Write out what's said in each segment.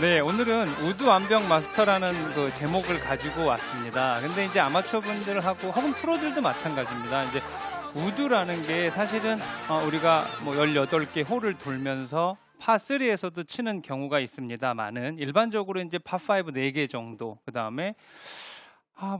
네, 오늘은 우드 완벽 마스터라는 그 제목을 가지고 왔습니다. 근데 이제 아마추어 분들하고 혹은 프로들도 마찬가지입니다. 이제 우드라는 게 사실은 우리가 뭐 18개 홀을 돌면서 파3에서도 치는 경우가 있습니다만은 일반적으로 이제 파5 4개 정도, 그 다음에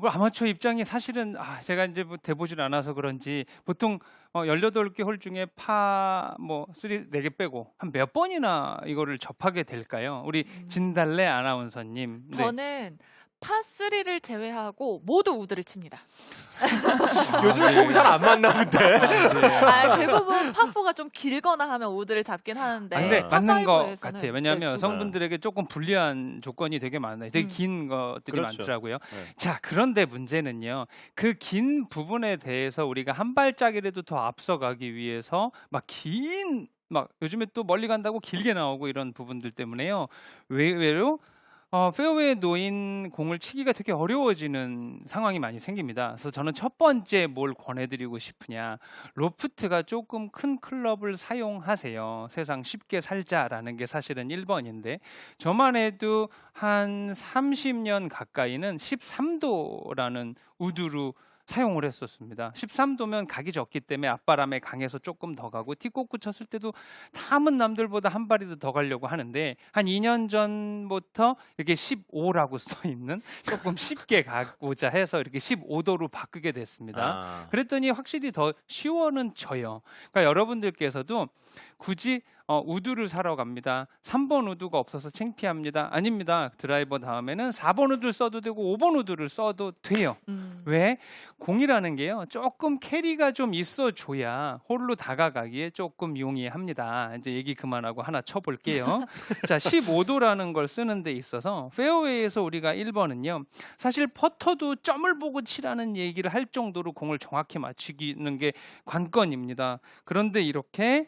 뭐 아마추어 입장이 사실은 제가 이제 뭐 돼보질 않아서 그런지 보통 18개 홀 중에 파 뭐 4개 빼고 한 몇 번이나 이거를 접하게 될까요? 우리 진달래 아나운서님. 네. 저는 파3를 제외하고 모두 우드를 칩니다. 요즘에 폼이 잘 안 맞나 본데. 대부분 파4가 좀 길거나 하면 우드를 잡긴 하는데. 근데 맞는 것 같아요. 왜냐하면 네, 여성분들에게 조금 불리한 조건이 되게 많아요. 되게 긴 것들이 그렇죠. 많더라고요. 네. 자, 그런데 문제는요. 그 긴 부분에 대해서 우리가 한 발짝이라도 더 앞서가기 위해서 막 요즘에 또 멀리 간다고 길게 나오고 이런 부분들 때문에요. 의외로 페어웨이에 놓인 공을 치기가 되게 어려워지는 상황이 많이 생깁니다. 그래서 저는 첫 번째 뭘 권해드리고 싶으냐. 로프트가 조금 큰 클럽을 사용하세요. 세상 쉽게 살자라는 게 사실은 1번인데 저만 해도 한 30년 가까이는 13도라는 우드로 사용을 했었습니다. 13도면 각이 적기 때문에 앞바람에 강해서 조금 더 가고 티코크 쳤을 때도 탐은 남들보다 한 발이 더 가려고 하는데 한 2년 전부터 이렇게 15라고 써 있는 조금 쉽게 가고자 해서 이렇게 15도로 바꾸게 됐습니다. 그랬더니 확실히 더 쉬워는 져요. 그러니까 여러분들께서도 굳이 우드를 사러 갑니다. 3번 우드가 없어서 창피합니다. 아닙니다. 드라이버 다음에는 4번 우드를 써도 되고 5번 우드를 써도 돼요. 왜? 공이라는 게요. 조금 캐리가 좀 있어줘야 홀로 다가가기에 조금 용이합니다. 이제 얘기 그만하고 하나 쳐볼게요. 자, 15도라는 걸 쓰는 데 있어서 페어웨이에서 우리가 1번은요. 사실 퍼터도 점을 보고 치라는 얘기를 할 정도로 공을 정확히 맞추기는 게 관건입니다. 그런데 이렇게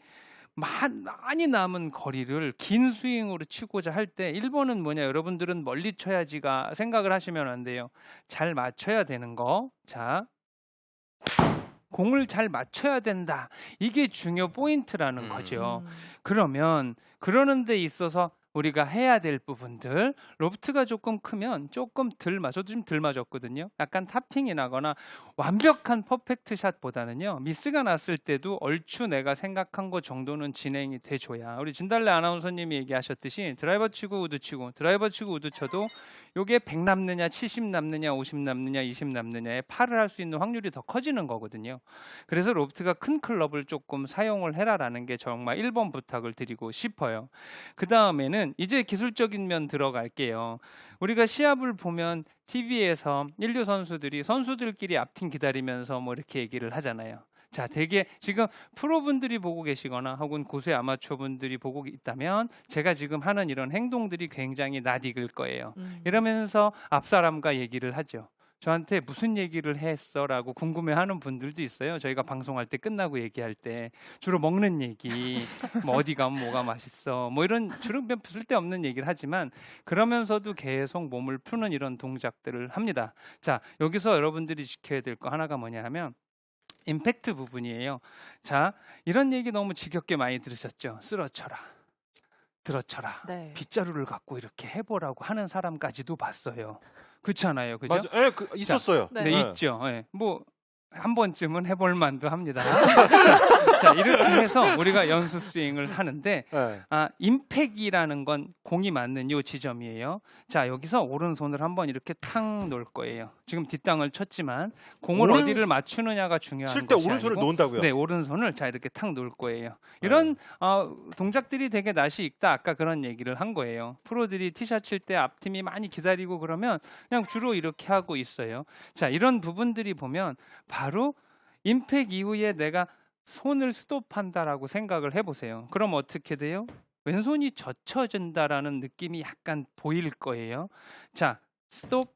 많이 남은 거리를 긴 스윙으로 치고자 할 때 1번은 뭐냐, 여러분들은 멀리 쳐야지가 생각을 하시면 안 돼요. 잘 맞춰야 되는 거. 자, 공을 잘 맞춰야 된다. 이게 중요 포인트라는 거죠. 그러면 그러는 데 있어서 우리가 해야 될 부분들, 로프트가 조금 크면 조금 저도 좀 덜 맞았거든요. 약간 타핑이 나거나 완벽한 퍼펙트 샷보다는요, 미스가 났을 때도 얼추 내가 생각한 것 정도는 진행이 돼줘야. 우리 진달래 아나운서님이 얘기하셨듯이 드라이버 치고 우드 치고 드라이버 치고 우드 쳐도 요게 100 남느냐 70 남느냐 50 남느냐 20 남느냐에 파를 할 수 있는 확률이 더 커지는 거거든요. 그래서 로프트가 큰 클럽을 조금 사용을 해라라는 게 정말 1번 부탁을 드리고 싶어요. 그 다음에는 이제 기술적인 면 들어갈게요. 우리가 시합을 보면 TV에서 인류 선수들끼리 앞팀 기다리면서 뭐 이렇게 얘기를 하잖아요. 자, 되게 지금 프로분들이 보고 계시거나 혹은 고수의 아마추어 분들이 보고 있다면 제가 지금 하는 이런 행동들이 굉장히 낯익을 거예요. 이러면서 앞사람과 얘기를 하죠. 저한테 무슨 얘기를 했어? 라고 궁금해하는 분들도 있어요. 저희가 방송할 때 끝나고 얘기할 때 주로 먹는 얘기, 뭐 어디 가면 뭐가 맛있어, 뭐 이런 주로 쓸데없는 얘기를 하지만 그러면서도 계속 몸을 푸는 이런 동작들을 합니다. 자, 여기서 여러분들이 지켜야 될 거 하나가 뭐냐 하면 임팩트 부분이에요. 자, 이런 얘기 너무 지겹게 많이 들으셨죠? 쓰러쳐라, 들어쳐라, 네. 빗자루를 갖고 이렇게 해보라고 하는 사람까지도 봤어요. 그렇잖아요, 그죠? 맞아, 있었어요. 네. 네, 있죠. 네. 뭐 한 번쯤은 해볼 만도 합니다. 자, 이렇게 해서 우리가 연습 스윙을 하는데 임팩이라는 건 공이 맞는 요 지점이에요. 자, 여기서 오른손을 한번 이렇게 탁 놓을 거예요. 지금 뒷땅을 쳤지만 공을 어디를 맞추느냐가 중요한 칠 때 것이 오른손을 아니고, 놓는다고요? 네, 오른손을 자 이렇게 탁 놓을 거예요. 이런 동작들이 되게 낯이 익다. 아까 그런 얘기를 한 거예요. 프로들이 티샷 칠 때 앞팀이 많이 기다리고 그러면 그냥 주로 이렇게 하고 있어요. 자, 이런 부분들이 보면 바로 임팩 이후에 내가 손을 스톱한다라고 생각을 해보세요. 그럼 어떻게 돼요? 왼손이 젖혀진다라는 느낌이 약간 보일 거예요. 자, 스톱.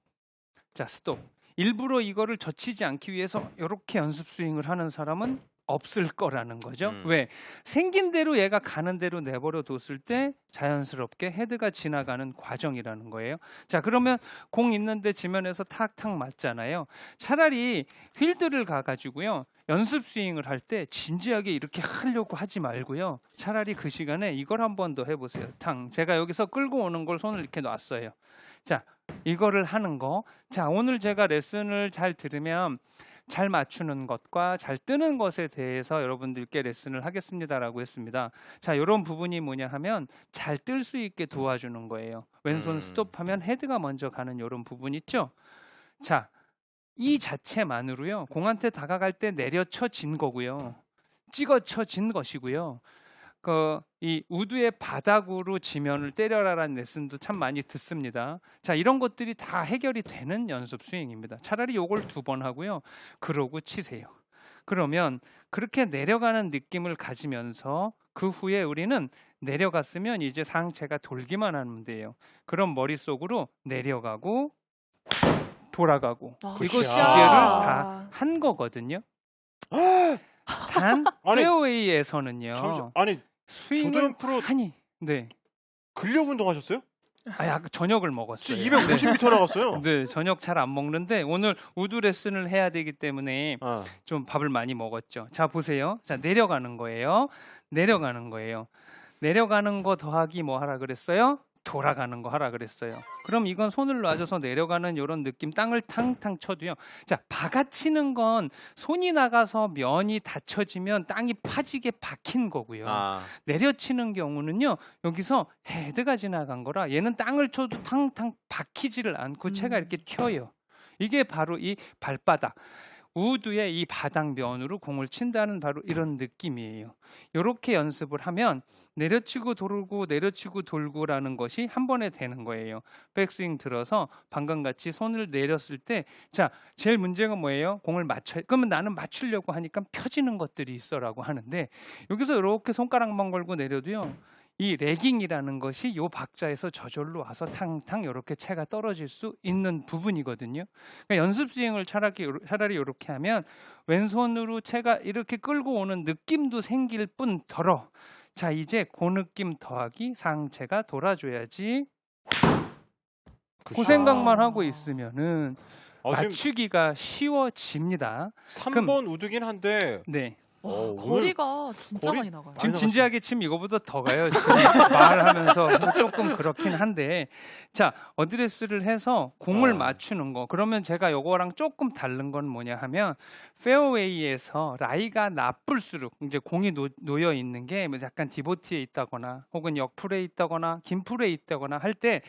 자, 스톱. 일부러 이거를 젖히지 않기 위해서 이렇게 연습 스윙을 하는 사람은 없을 거라는 거죠. 음. 왜? 생긴 대로 얘가 가는 대로 내버려 뒀을 때 자연스럽게 헤드가 지나가는 과정이라는 거예요. 자, 그러면 공 있는데 지면에서 탁탁 맞잖아요. 차라리 필드를 가가지고요. 연습 스윙을 할 때 진지하게 이렇게 하려고 하지 말고요. 차라리 그 시간에 이걸 한 번 더 해보세요. 탕. 제가 여기서 끌고 오는 걸 손을 이렇게 놨어요. 자, 이거를 하는 거. 자, 오늘 제가 레슨을 잘 들으면 잘 맞추는 것과 잘 뜨는 것에 대해서 여러분들께 레슨을 하겠습니다라고 했습니다. 자, 이런 부분이 뭐냐 하면 잘 뜰 수 있게 도와주는 거예요. 왼손 스톱하면 헤드가 먼저 가는 이런 부분 있죠. 자, 이 자체만으로요. 공한테 다가갈 때 내려쳐진 거고요. 찍어쳐진 것이고요. 이 우드의 바닥으로 지면을 때려라라는 레슨도 참 많이 듣습니다. 자, 이런 것들이 다 해결이 되는 연습 스윙입니다. 차라리 요걸 2번 하고요. 그러고 치세요. 그러면 그렇게 내려가는 느낌을 가지면서 그 후에 우리는 내려갔으면 이제 상체가 돌기만 하면 돼요. 그럼 머릿속으로 내려가고 돌아가고 아, 이거 두 굿샷. 개를 다 한 거거든요. 단 아니, 페어웨이에서는요. 아니 스윙을 조도현 프로 하니 네. 근력 운동하셨어요? 아까 저녁을 먹었어요. 진짜 250m 나갔어요. 네, 저녁 잘 안 먹는데 오늘 우드 레슨을 해야 되기 때문에 아. 좀 밥을 많이 먹었죠. 자, 보세요. 자, 내려가는 거예요. 내려가는 거예요. 내려가는 거 더하기 뭐 하라 그랬어요? 돌아가는 거 하라 그랬어요. 그럼 이건 손을 놔줘서 내려가는 이런 느낌, 땅을 탕탕 쳐도요. 자, 박아치는 건 손이 나가서 면이 닫혀지면 땅이 파지게 박힌 거고요. 아. 내려치는 경우는요. 여기서 헤드가 지나간 거라 얘는 땅을 쳐도 탕탕 박히지를 않고 채가 이렇게 튀어요. 이게 바로 이 발바닥. 우드의 이 바닥면으로 공을 친다는 바로 이런 느낌이에요. 이렇게 연습을 하면 내려치고 돌고 내려치고 돌고라는 것이 한 번에 되는 거예요. 백스윙 들어서 방금 같이 손을 내렸을 때 자, 제일 문제가 뭐예요? 공을 맞춰. 그러면 나는 맞추려고 하니까 펴지는 것들이 있어라고 하는데 여기서 이렇게 손가락만 걸고 내려도요. 이 레깅이라는 것이 요 박자에서 저절로 와서 탕탕 이렇게 채가 떨어질 수 있는 부분이거든요. 그러니까 연습 스윙을 차라리 이렇게 하면 왼손으로 채가 이렇게 끌고 오는 느낌도 생길 뿐더러 자, 이제 그 느낌 더하기 상체가 돌아줘야지 그 생각만 하고 있으면은 지금 맞추기가 쉬워집니다. 3번 우드긴 한데 네. 와, 오늘 거리가 진짜 거리- 많이 나가요. 지금 많이 진지하게 치면 이거보다 더 가요. 지금 말하면서 조금 그렇긴 한데 자, 어드레스를 해서 공을 아. 맞추는 거. 그러면 제가 요거랑 조금 다른 건 뭐냐 하면 페어웨이에서 라이가 나쁠수록 이제 공이 놓여 있는 게 약간 디보티에 있다거나 혹은 역풀에 있다거나 긴풀에 있다거나 할 때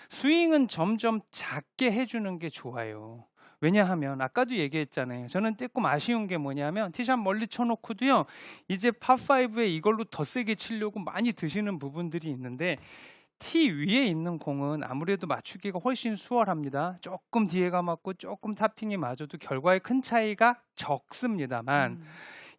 스윙은 점점 작게 해주는 게 좋아요. 왜냐하면 아까도 얘기했잖아요. 저는 조금 아쉬운 게 뭐냐면 티샷 멀리 쳐놓고도요. 이제 파5에 이걸로 더 세게 치려고 많이 드시는 부분들이 있는데 티 위에 있는 공은 아무래도 맞추기가 훨씬 수월합니다. 조금 뒤에가 맞고 조금 타핑이 맞아도 결과에 큰 차이가 적습니다만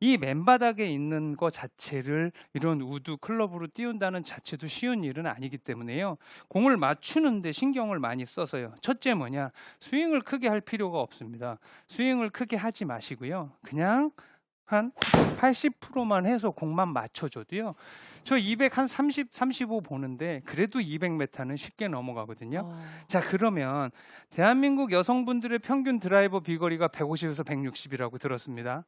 이 맨바닥에 있는 거 자체를 이런 우드 클럽으로 띄운다는 자체도 쉬운 일은 아니기 때문에요. 공을 맞추는데 신경을 많이 써서요. 첫째 뭐냐? 스윙을 크게 할 필요가 없습니다. 스윙을 크게 하지 마시고요. 그냥 한 80%만 해서 공만 맞춰줘도요. 저 200 한 30, 35 보는데 그래도 200m는 쉽게 넘어가거든요. 자, 그러면 대한민국 여성분들의 평균 드라이버 비거리가 150에서 160이라고 들었습니다.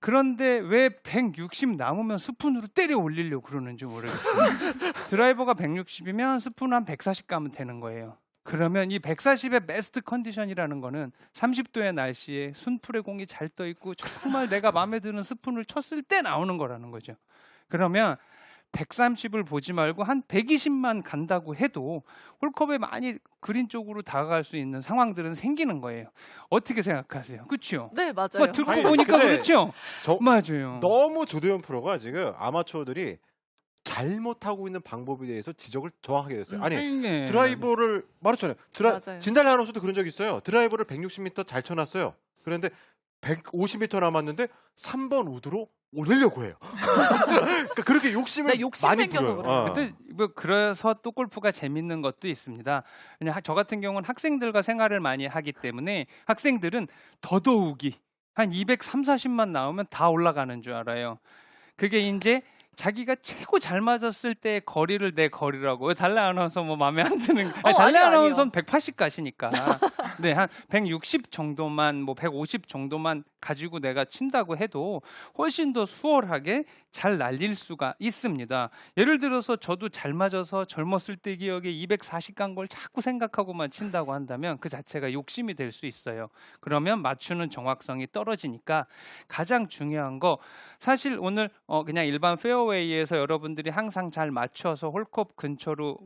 그런데 왜 160 남으면 스푼으로 때려 올리려고 그러는지 모르겠어요. 드라이버가 160이면 스푼 한 140 가면 되는 거예요. 그러면 이 140의 베스트 컨디션이라는 거는 30도의 날씨에 순풀의 공이 잘 떠 있고 정말 내가 마음에 드는 스푼을 쳤을 때 나오는 거라는 거죠. 그러면 130을 보지 말고 한 120만 간다고 해도 홀컵에 많이 그린 쪽으로 다가갈 수 있는 상황들은 생기는 거예요. 어떻게 생각하세요? 그렇죠? 네, 맞아요. 듣고 아니, 보니까 근데 그렇죠? 저 맞아요. 너무 조도현 프로가 지금 아마추어들이 잘못하고 있는 방법에 대해서 지적을 정확하게 했어요. 아니 네. 드라이버를 말했잖아요. 맞아요. 진달래 아나운서도 그런 적 있어요. 드라이버를 160m 잘 쳐놨어요. 그런데 150m 남았는데 3번 우드로 올리려고 해요. 그러니까 그렇게 욕심을 네, 욕심 많이 생겨서 부려요. 그래요. 근데 뭐 그래서 또 골프가 재밌는 것도 있습니다. 그냥 저 같은 경우는 학생들과 생활을 많이 하기 때문에 학생들은 더더욱이 한 230, 40만 나오면 다 올라가는 줄 알아요. 그게 이제 자기가 최고 잘 맞았을 때 거리를 내 거리라고. 왜 달래 아나운서 뭐 마음에 안 드는? 아니, 달래 아니요, 아나운서는 180 가시니까. 네, 한 160 정도만, 뭐 150 정도만 가지고 내가 친다고 해도 훨씬 더 수월하게 잘 날릴 수가 있습니다. 예를 들어서 저도 잘 맞아서 젊었을 때 기억에 240 간 걸 자꾸 생각하고만 친다고 한다면 그 자체가 욕심이 될 수 있어요. 그러면 맞추는 정확성이 떨어지니까 가장 중요한 거 사실 오늘 그냥 일반 페어웨이에서 여러분들이 항상 잘 맞춰서 홀컵 근처로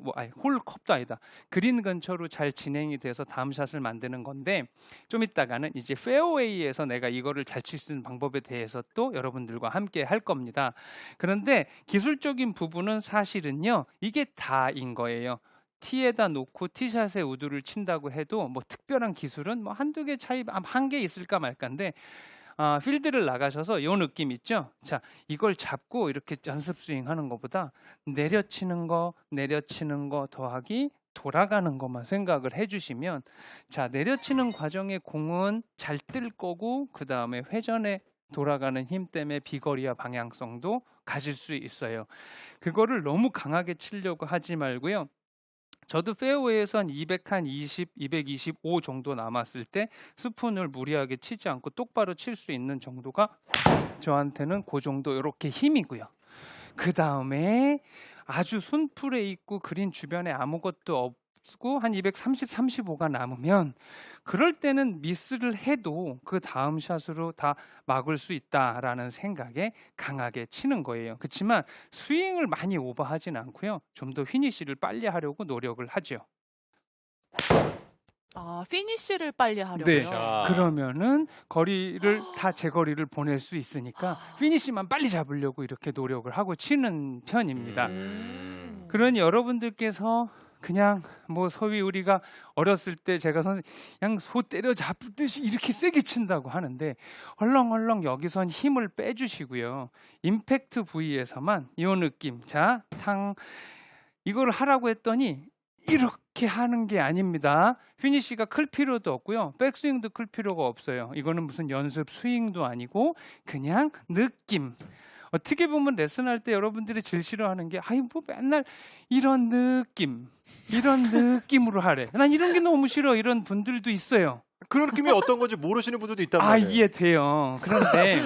홀컵도 아니다. 그린 근처로 잘 진행이 돼서 다음 샷을 만드는 건데 좀 이따가는 이제 페어웨이에서 내가 이거를 잘 칠 수 있는 방법에 대해서 또 여러분들과 함께 할 겁니다. 그런데 기술적인 부분은 사실은요. 이게 다인 거예요. 티에다 놓고 티샷에 우드를 친다고 해도 뭐 특별한 기술은 뭐 한두 개 차이 한 개 있을까 말까인데 필드를 나가셔서 요 느낌 있죠? 자, 이걸 잡고 이렇게 연습 스윙하는 것보다 내려치는 거 더하기 돌아가는 것만 생각을 해주시면 자, 내려치는 과정에 공은 잘 뜰 거고 그 다음에 회전에 돌아가는 힘 때문에 비거리와 방향성도 가질 수 있어요. 그거를 너무 강하게 치려고 하지 말고요. 저도 페어웨이에서 한 220, 225 정도 남았을 때 스푼을 무리하게 치지 않고 똑바로 칠 수 있는 정도가 저한테는 그 정도 이렇게 힘이고요. 그 다음에 아주 손풀에 있고 그린 주변에 아무것도 없고 한 230, 35가 남으면 그럴 때는 미스를 해도 그 다음 샷으로 다 막을 수 있다라는 생각에 강하게 치는 거예요. 그렇지만 스윙을 많이 오버하진 않고요. 좀 더 피니시를 빨리 하려고 노력을 하죠. 피니쉬를 빨리 하려고요. 네. 아. 그러면은 거리를 다 제 거리를 보낼 수 있으니까 피니시만 빨리 잡으려고 이렇게 노력을 하고 치는 편입니다. 그러니 여러분들께서 그냥 뭐 소위 우리가 어렸을 때 제가 그냥 소 때려 잡듯이 이렇게 세게 친다고 하는데 헐렁헐렁 여기선 힘을 빼주시고요. 임팩트 부위에서만 이 느낌. 자, 탕 이걸 하라고 했더니 이렇게 하는 게 아닙니다. 피니시가 클 필요도 없고요. 백스윙도 클 필요가 없어요. 이거는 무슨 연습 스윙도 아니고 그냥 느낌. 어떻게 보면 레슨할 때 여러분들이 제일 싫어하는 게 뭐 맨날 이런 느낌으로 하래. 난 이런 게 너무 싫어. 이런 분들도 있어요. 그런 느낌이 어떤 건지 모르시는 분들도 있단 말이에요. 이해돼요. 그런데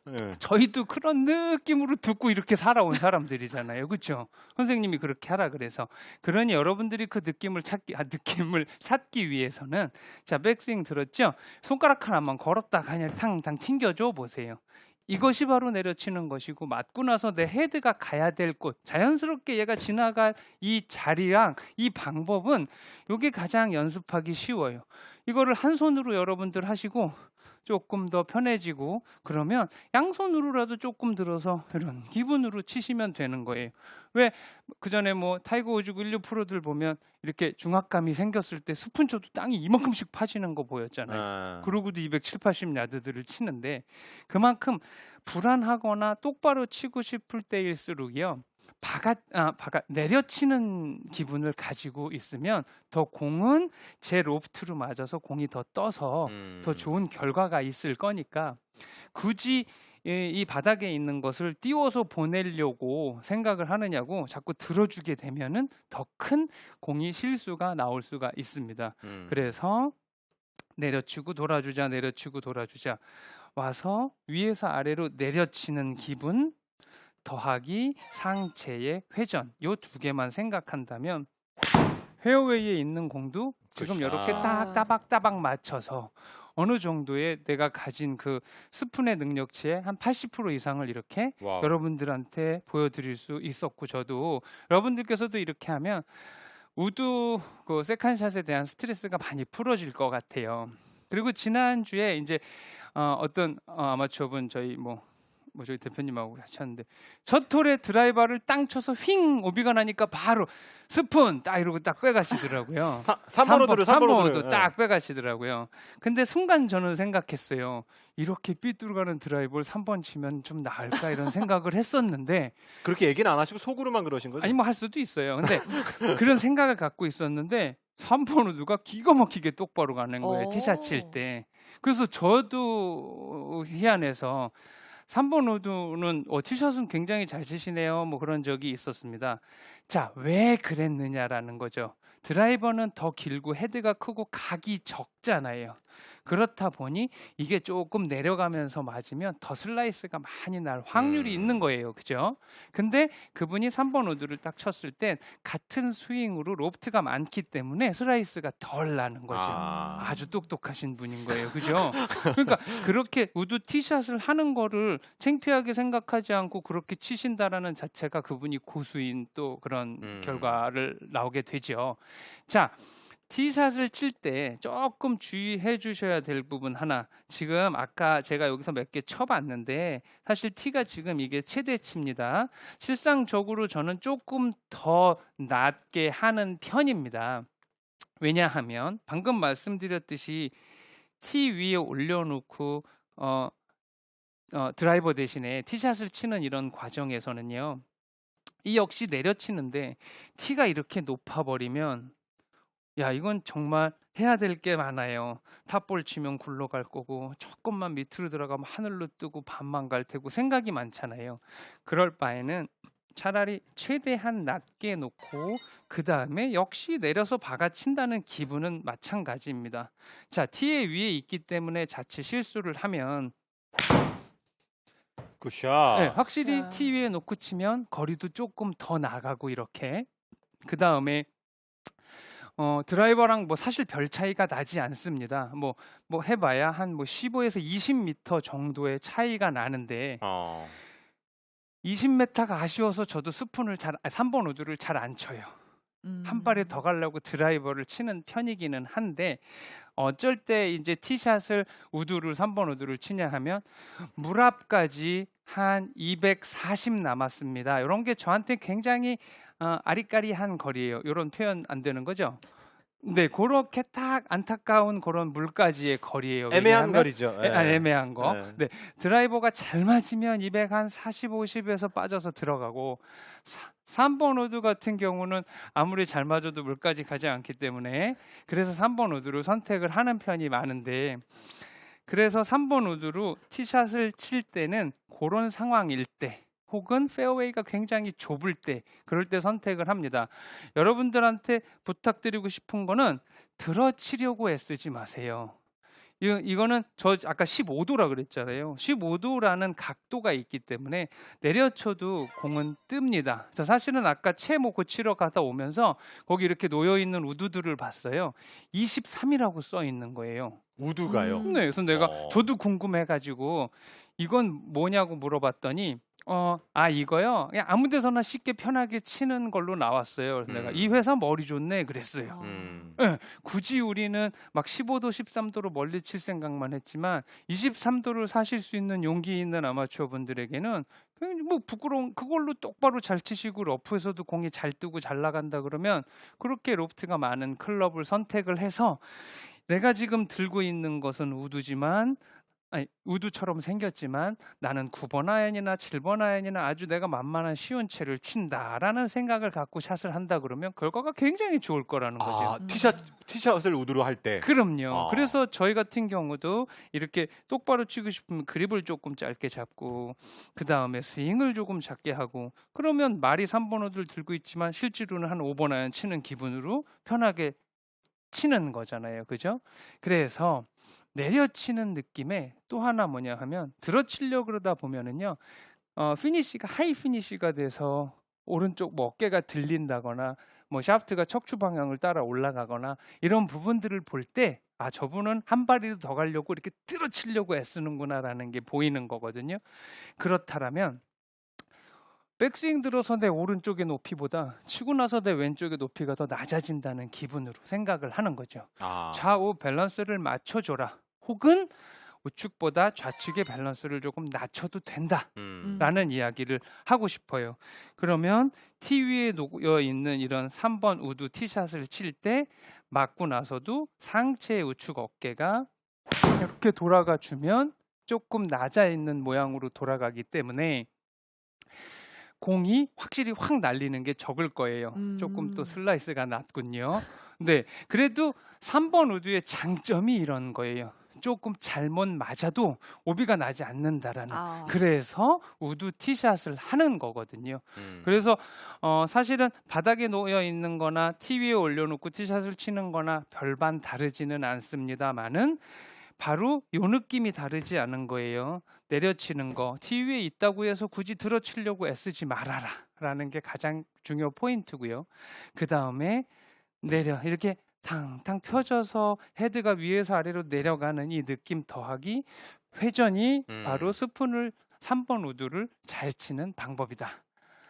네. 저희도 그런 느낌으로 듣고 이렇게 살아온 사람들이잖아요. 그렇죠? 선생님이 그렇게 하라 그래서. 그러니 여러분들이 그 느낌을 찾기 위해서는 자, 백스윙 들었죠? 손가락 하나만 걸었다 그냥 탕탕 튕겨줘 보세요. 이것이 바로 내려치는 것이고 맞고 나서 내 헤드가 가야 될 곳, 자연스럽게 얘가 지나갈 이 자리랑 이 방법은 이게 가장 연습하기 쉬워요. 이거를 한 손으로 여러분들 하시고 조금 더 편해지고 그러면 양손으로라도 조금 들어서 이런 기분으로 치시면 되는 거예요. 왜 그전에 뭐 타이거 우즈 1류 프로들 보면 이렇게 중압감이 생겼을 때 스푼 쳐도 땅이 이만큼씩 파지는 거 보였잖아요. 그러고도 270, 80 야드들을 치는데 그만큼 불안하거나 똑바로 치고 싶을 때일수록이요. 내려치는 기분을 가지고 있으면 더 공은 제 로프트로 맞아서 공이 더 떠서 더 좋은 결과가 있을 거니까 굳이 이 바닥에 있는 것을 띄워서 보내려고 생각을 하느냐고 자꾸 들어주게 되면은 더 큰 공이 실수가 나올 수가 있습니다. 그래서 내려치고 돌아주자 와서 위에서 아래로 내려치는 기분 더하기 상체의 회전 요 두 개만 생각한다면 페어웨이에 있는 공도 지금 그렇죠. 이렇게 딱 따박따박 맞춰서 어느 정도의 내가 가진 그 스푼의 능력치의 한 80% 이상을 이렇게 와우. 여러분들한테 보여드릴 수 있었고 저도 여러분들께서도 이렇게 하면 우드 그 세컨샷에 대한 스트레스가 많이 풀어질 것 같아요. 그리고 지난주에 이제 어떤 아마추어분 저희 저희 대표님하고 같이 하는데 첫 홀에 드라이버를 땅 쳐서 휙 오비가 나니까 바로 스푼 딱 이러고 딱 빼가시더라고요. 3번 우드를 3번 우드 딱 빼가시더라고요. 근데 순간 저는 생각했어요. 이렇게 삐뚤어가는 드라이버를 3번 치면 좀 나을까 이런 생각을 했었는데 그렇게 얘기는 안 하시고 속으로만 그러신 거죠? 아니 뭐 할 수도 있어요. 근데 그런 생각을 갖고 있었는데 3번 우드가 기가 막히게 똑바로 가는 거예요. 티샷 칠 때. 그래서 저도 희한해서 3번 우드는 티샷은 굉장히 잘 치시네요. 뭐 그런 적이 있었습니다. 자, 왜 그랬느냐라는 거죠. 드라이버는 더 길고 헤드가 크고 각이 적잖아요. 그렇다 보니 이게 조금 내려가면서 맞으면 더 슬라이스가 많이 날 확률이 있는 거예요. 그죠? 근데 그분이 3번 우드를 딱 쳤을 땐 같은 스윙으로 로프트가 많기 때문에 슬라이스가 덜 나는 거죠. 아주 똑똑하신 분인 거예요. 그죠? 그러니까 그렇게 우드 티샷을 하는 거를 창피하게 생각하지 않고 그렇게 치신다라는 자체가 그분이 고수인 또 그런 결과를 나오게 되죠. 자, 티샷을 칠 때 조금 주의해 주셔야 될 부분 하나. 지금 아까 제가 여기서 몇 개 쳐봤는데 사실 티가 지금 이게 최대치입니다. 실상적으로 저는 조금 더 낮게 하는 편입니다. 왜냐하면 방금 말씀드렸듯이 티 위에 올려놓고 드라이버 대신에 티샷을 치는 이런 과정에서는요. 이 역시 내려치는데 티가 이렇게 높아버리면 야, 이건 정말 해야 될 게 많아요. 탑볼 치면 굴러갈 거고 조금만 밑으로 들어가면 하늘로 뜨고 반만 갈 테고 생각이 많잖아요. 그럴 바에는 차라리 최대한 낮게 놓고 그 다음에 역시 내려서 박아친다는 기분은 마찬가지입니다. 자, 티의 위에 있기 때문에 자칫 실수를 하면 굿샷. 네, 확실히 자. 티 위에 놓고 치면 거리도 조금 더 나가고 이렇게 그 다음에 드라이버랑 뭐 사실 별 차이가 나지 않습니다. 뭐 해봐야 한 15에서 20m 정도의 차이가 나는데 20m가 아쉬워서 저도 스푼을 3번 우드를 잘 안 쳐요. 한 발에 더 가려고 드라이버를 치는 편이기는 한데 어쩔 때 이제 티샷을 우드를 3번 우드를 치냐 하면 물 앞까지 한 240 남았습니다. 이런 게 저한테 굉장히 아리까리한 거리예요. 이런 표현 안 되는 거죠? 네, 그렇게 딱 안타까운 그런 물까지의 거리예요. 애매한 왜냐하면 거리죠. 애매한 거. 네. 네, 드라이버가 잘 맞으면 240, 50에서 빠져서 들어가고 3번 우드 같은 경우는 아무리 잘 맞아도 물까지 가지 않기 때문에 그래서 3번 우드로 선택을 하는 편이 많은데 그래서 3번 우드로 티샷을 칠 때는 그런 상황일 때 혹은 페어웨이가 굉장히 좁을 때 그럴 때 선택을 합니다. 여러분들한테 부탁드리고 싶은 거는 들어치려고 애쓰지 마세요. 이거는 저 아까 15도라 그랬잖아요. 15도라는 각도가 있기 때문에 내려쳐도 공은 뜹니다. 저 사실은 아까 채모 고치러 가다 오면서 거기 이렇게 놓여 있는 우드들을 봤어요. 23이라고 써 있는 거예요. 우드가요. 네, 그래서 내가 저도 궁금해가지고 이건 뭐냐고 물어봤더니 이거요. 그냥 아무 데서나 쉽게 편하게 치는 걸로 나왔어요. 그래서 내가 이 회사 머리 좋네 그랬어요. 네, 굳이 우리는 막 15도, 13도로 멀리 칠 생각만 했지만 23도를 사실 수 있는 용기 있는 아마추어 분들에게는 뭐 부끄러운 그걸로 똑바로 잘 치시고 러프에서도 공이 잘 뜨고 잘 나간다 그러면 그렇게 로프트가 많은 클럽을 선택을 해서 내가 지금 들고 있는 것은 우드처럼 생겼지만 나는 9번 아이언이나 7번 아이언이나 아주 내가 만만한 쉬운 채를 친다라는 생각을 갖고 샷을 한다 그러면 결과가 굉장히 좋을 거라는 거죠. 티샷을 우드로 할 때. 그럼요. 그래서 저희 같은 경우도 이렇게 똑바로 치고 싶으면 그립을 조금 짧게 잡고 그 다음에 스윙을 조금 작게 하고 그러면 말이 3번 우드를 들고 있지만 실제로는 한 5번 아이언 치는 기분으로 편하게 치는 거잖아요. 그죠? 그래서 내려치는 느낌에 또 하나 뭐냐 하면 들어치려고 그러다 보면은요 피니시가 하이 피니시가 돼서 오른쪽 뭐 어깨가 들린다거나 뭐 샤프트가 척추 방향을 따라 올라가거나 이런 부분들을 볼 때 저분은 한 발이라도 더 가려고 이렇게 들어치려고 애쓰는구나라는 게 보이는 거거든요. 그렇다면 백스윙 들어서 내 오른쪽의 높이보다 치고 나서 내 왼쪽의 높이가 더 낮아진다는 기분으로 생각을 하는 거죠. 좌우 밸런스를 맞춰줘라. 혹은 우측보다 좌측의 밸런스를 조금 낮춰도 된다라는 이야기를 하고 싶어요. 그러면 티 위에 놓여 있는 이런 3번 우드 티샷을 칠 때 맞고 나서도 상체의 우측 어깨가 이렇게 돌아가 주면 조금 낮아 있는 모양으로 돌아가기 때문에 공이 확실히 확 날리는 게 적을 거예요. 조금 또 슬라이스가 낮군요. 네, 그래도 3번 우드의 장점이 이런 거예요. 조금 잘못 맞아도 오비가 나지 않는다라는 아. 그래서 우드 티샷을 하는 거거든요. 그래서 사실은 바닥에 놓여 있는 거나 티 위에 올려놓고 티샷을 치는 거나 별반 다르지는 않습니다만은 바로 요 느낌이 다르지 않은 거예요. 내려치는 거, 티 위에 있다고 해서 굳이 들어치려고 애쓰지 말아라 라는 게 가장 중요 포인트고요. 그 다음에 내려 이렇게 탕탕 펴져서 헤드가 위에서 아래로 내려가는 이 느낌 더하기 회전이 바로 스푼을 3번 우드를 잘 치는 방법이다.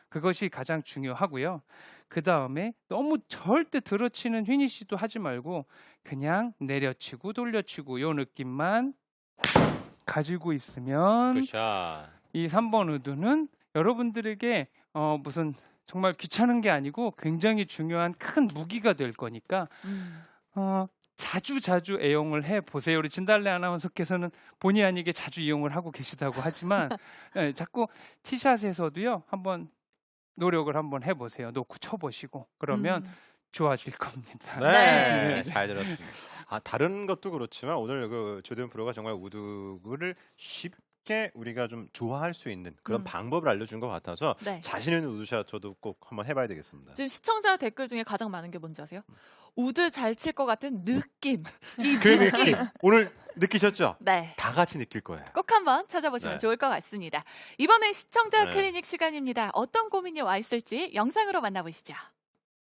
그것이 가장 중요하고요. 그 다음에 너무 절대 들어치는 휘니시도 하지 말고 그냥 내려치고 돌려치고 요 느낌만 가지고 있으면 굿샷. 이 3번 우드는 여러분들에게 무슨 정말 귀찮은 게 아니고 굉장히 중요한 큰 무기가 될 거니까 자주 애용을 해보세요. 우리 진달래 아나운서께서는 본의 아니게 자주 이용을 하고 계시다고 하지만 예, 자꾸 티샷에서도요. 한번 노력을 한번 해보세요. 놓고 쳐보시고 그러면 좋아질 겁니다. 네, 네. 잘 들었습니다. 다른 것도 그렇지만 오늘 그 조대훈 프로가 정말 우드를 쉽게 우리가 좀 좋아할 수 있는 그런 방법을 알려준 것 같아서 네. 자신 있는 우드샷 저도 꼭 한번 해봐야 되겠습니다. 지금 시청자 댓글 중에 가장 많은 게 뭔지 아세요? 우드 잘 칠 것 같은 느낌. 이 그 느낌 오늘 느끼셨죠? 네. 다 같이 느낄 거예요. 꼭 한번 찾아보시면 네. 좋을 것 같습니다. 이번엔 시청자 네. 클리닉 시간입니다. 어떤 고민이 와 있을지 영상으로 만나보시죠.